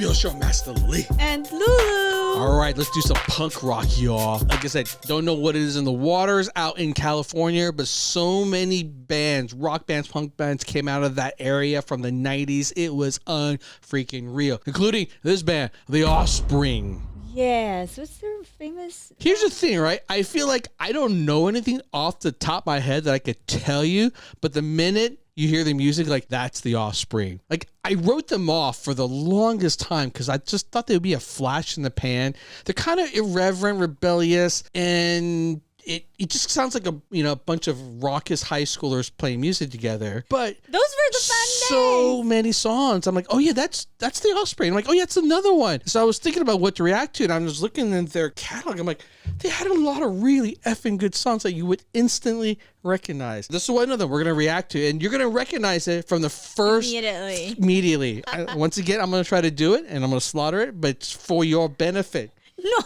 Field Show Master Lee. And Lulu. All right, let's do some punk rock, y'all. Like I said, don't know what it is in the waters out in California, but so many bands, rock bands, punk bands came out of that area from the 90s. It was unfreaking real, including this band, The Offspring. Yes, what's their famous? Here's the thing, right? I feel like I don't know anything off the top of my head that I could tell you, but the minute you hear the music, like, that's The Offspring. Like, I wrote them off for the longest time because I just thought they would be a flash in the pan. They're kind of irreverent, rebellious, and it just sounds like a bunch of raucous high schoolers playing music together. But those were the fun days. So many songs. I'm like, oh yeah, that's The Offspring. I'm like, oh yeah, it's another one. So I was thinking about what to react to, and I was looking in their catalog. I'm like, they had a lot of really effing good songs that you would instantly recognize. This is one of them we're gonna react to, and you're gonna recognize it from the first immediately. Once again, I'm gonna try to do it, and I'm gonna slaughter it, but it's for your benefit. No,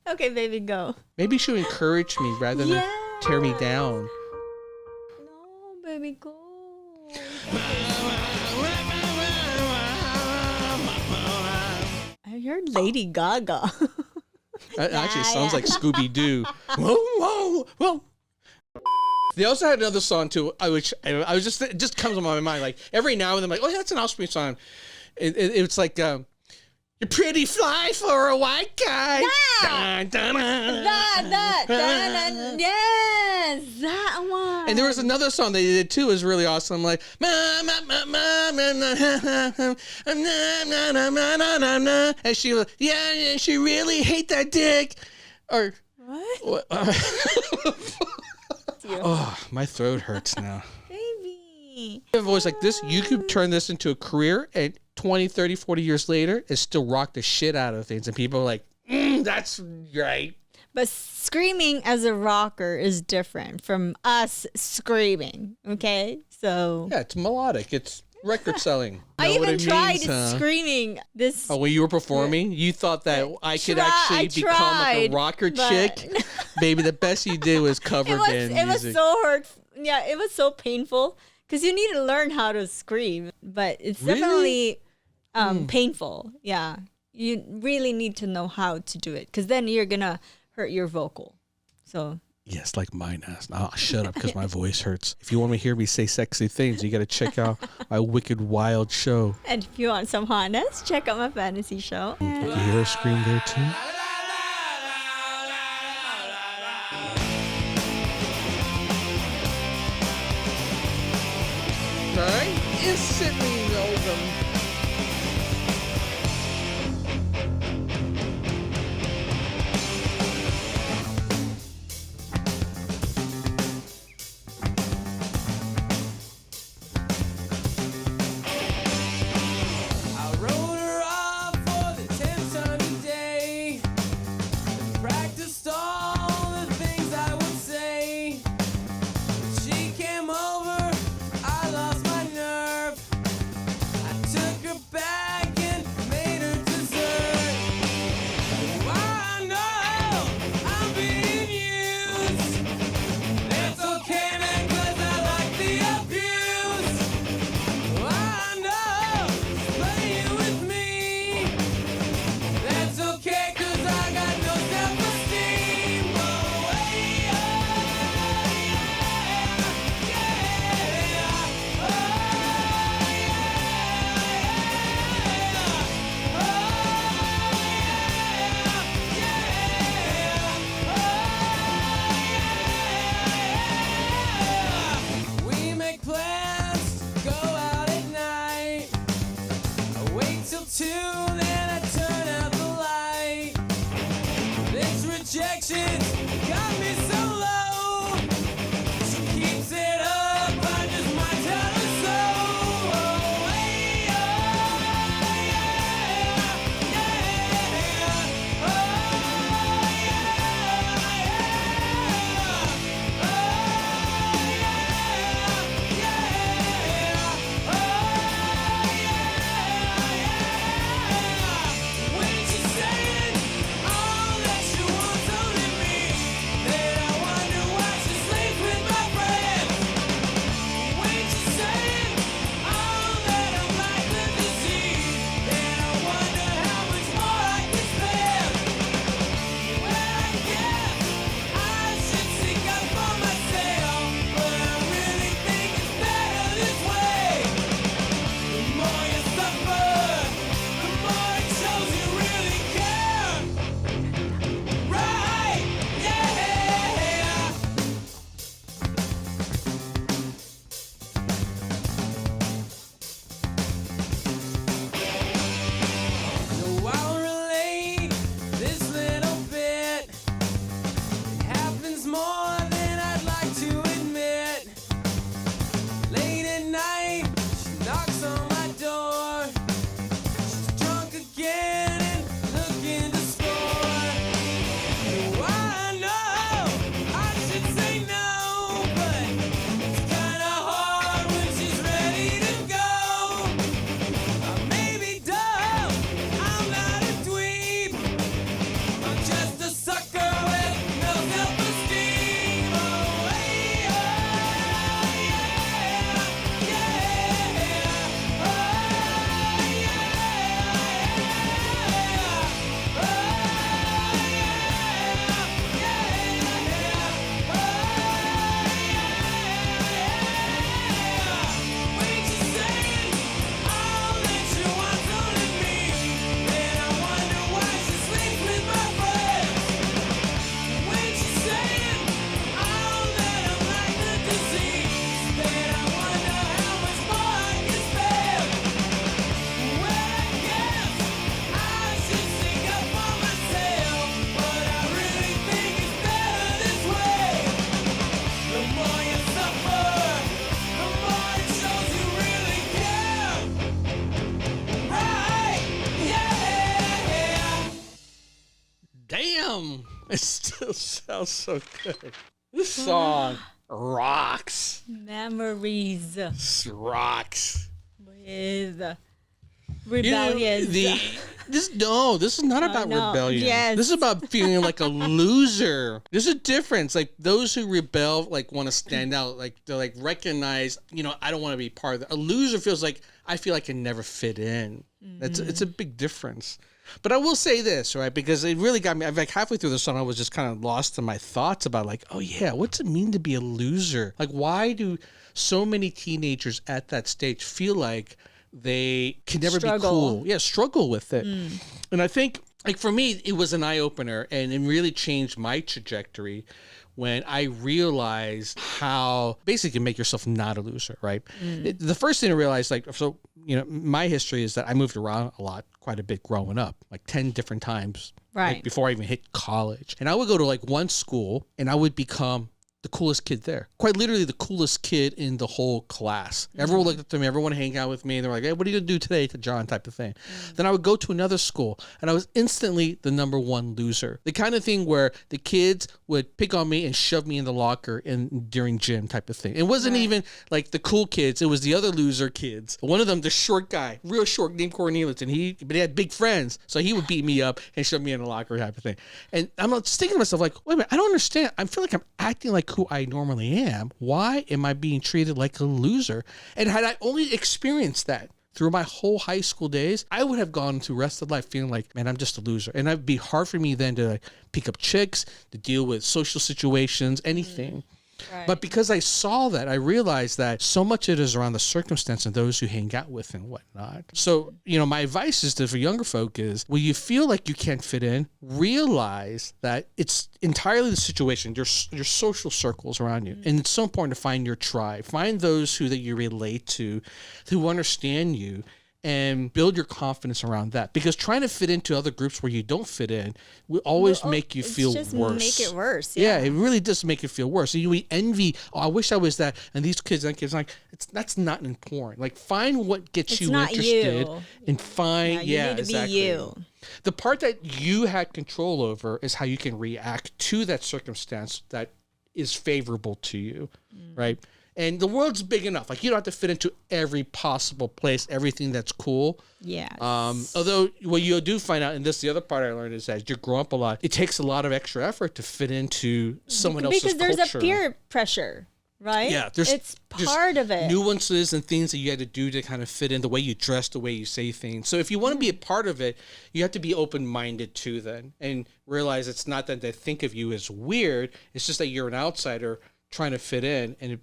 okay, baby, go. Maybe you should encourage me rather than tear me down. No, baby, go. I heard Lady Gaga. That actually sounds like Scooby-Doo. Whoa, whoa, whoa. They also had another song too, which I was just, it just comes to my mind. Like every now and then, I'm like, oh yeah, that's an Offspring song. It's like, you're pretty fly for a white guy. Yes, that one. And there was another song they did too. It was really awesome. Like, and she was, yeah, she really hate that dick. Or what? Oh, my throat hurts now. Baby. You have a voice like this, you could turn this into a career, and 20, 30, 40 years later, and still rock the shit out of things. And people are like, that's right. But screaming as a rocker is different from us screaming, okay? So yeah, it's melodic. It's record selling. I even tried screaming this. Oh, when you were performing, you thought that I could actually become like a rocker chick? Baby, the best you did was cover band music. It was so hurtful. Yeah, it was so painful because you need to learn how to scream. But it's definitely painful. Yeah, you really need to know how to do it because then you're going to hurt your vocal. So... Yes, like mine has. I'll shut up because my voice hurts. If you want to hear me say sexy things, you got to check out my Wicked Wild show. And if you want some hotness, check out my fantasy show. You can hear her scream there too. I instantly know them. It still sounds so good. This song rocks. Memories Rocks. with rebellious. This is not about rebellion. Yes. This is about feeling like a loser. There's a difference. Like those who rebel, like want to stand out, like they're like recognize, I don't want to be part of it. A loser feels like I feel like I can never fit in. It's a big difference. But I will say this, right? Because it really got me. Like halfway through the song, I was just kind of lost in my thoughts about like, oh yeah, what's it mean to be a loser? Like, why do so many teenagers at that stage feel like they can never be cool? Yeah, struggle with it. And I think, like for me, it was an eye opener, and it really changed my trajectory when I realized how basically make yourself not a loser, right? The first thing I realized, my history is that I moved around a lot, quite a bit growing up, like 10 different times, Right. like, before I even hit college. And I would go to like one school and I would become the coolest kid there. Quite literally the coolest kid in the whole class. Everyone looked up to me, everyone hang out with me, and they're like, hey, what are you gonna do today to John type of thing. Then I would go to another school and I was instantly the number one loser. The kind of thing where the kids would pick on me and shove me in the locker during gym type of thing. It wasn't even like the cool kids, it was the other loser kids. One of them, the short guy, real short, named Cornelius, and he had big friends, so he would beat me up and shove me in the locker type of thing. And I'm just thinking to myself like, wait a minute, I don't understand. I feel like I'm acting like who I normally am. Why am I being treated like a loser? And had I only experienced that through my whole high school days, I would have gone to the rest of life feeling like, man, I'm just a loser. And it'd be hard for me then to like pick up chicks, to deal with social situations, anything. Right. But because I saw that, I realized that so much of it is around the circumstance and those who hang out with and whatnot. So, my advice is for younger folk is, when you feel like you can't fit in, realize that it's entirely the situation, your social circles around you. And it's so important to find your tribe. Find those that you relate to, who understand you, and build your confidence around that. Because trying to fit into other groups where you don't fit in will always make you feel just worse. Make it worse. Yeah, it really does make it feel worse. So we envy, I wish I was that. And these kids, like, that's not important. Like, find what gets you interested. And find, you need to exactly. be you. The part that you had control over is how you can react to that circumstance that is favorable to you, right? And the world's big enough. Like, you don't have to fit into every possible place, everything that's cool. Yeah. Although what you do find out, and this is the other part I learned, is that as you grow up a lot, it takes a lot of extra effort to fit into someone else's culture. Because there's a peer pressure, right? Yeah. It's part of it. Nuances and things that you had to do to kind of fit in, the way you dress, the way you say things. So if you want to be a part of it, you have to be open-minded too then, and realize it's not that they think of you as weird. It's just that you're an outsider trying to fit in, and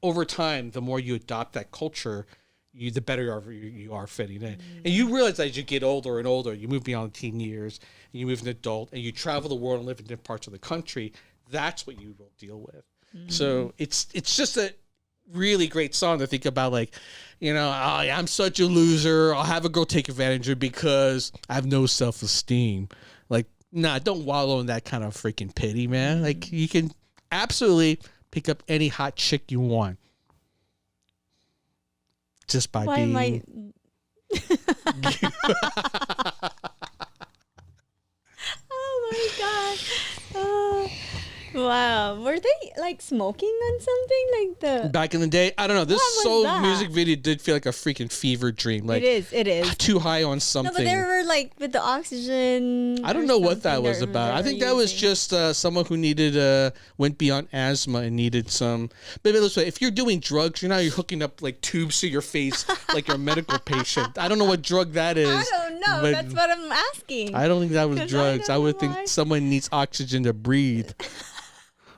over time, the more you adopt that culture, the better you are fitting in. And you realize that as you get older and older, you move beyond the teen years, and you move an adult, and you travel the world and live in different parts of the country, that's what you will deal with. So it's just a really great song to think about, like, I'm such a loser, I'll have a girl take advantage of me because I have no self-esteem. Like, nah, don't wallow in that kind of freaking pity, man. Like, you can absolutely pick up any hot chick you want just by being. Oh my god! Wow, were they like smoking on something like the? Back in the day, I don't know. This music video did feel like a freaking fever dream. Like, it is too high on something. No, but they were like with the oxygen. I don't know what that was about. I think that was just someone who went beyond asthma and needed some. Maybe this way, if you're doing drugs, you're hooking up like tubes to your face like you're a medical patient. I don't know what drug that is. I don't know. That's what I'm asking. I don't think that was drugs. I would think someone needs oxygen to breathe.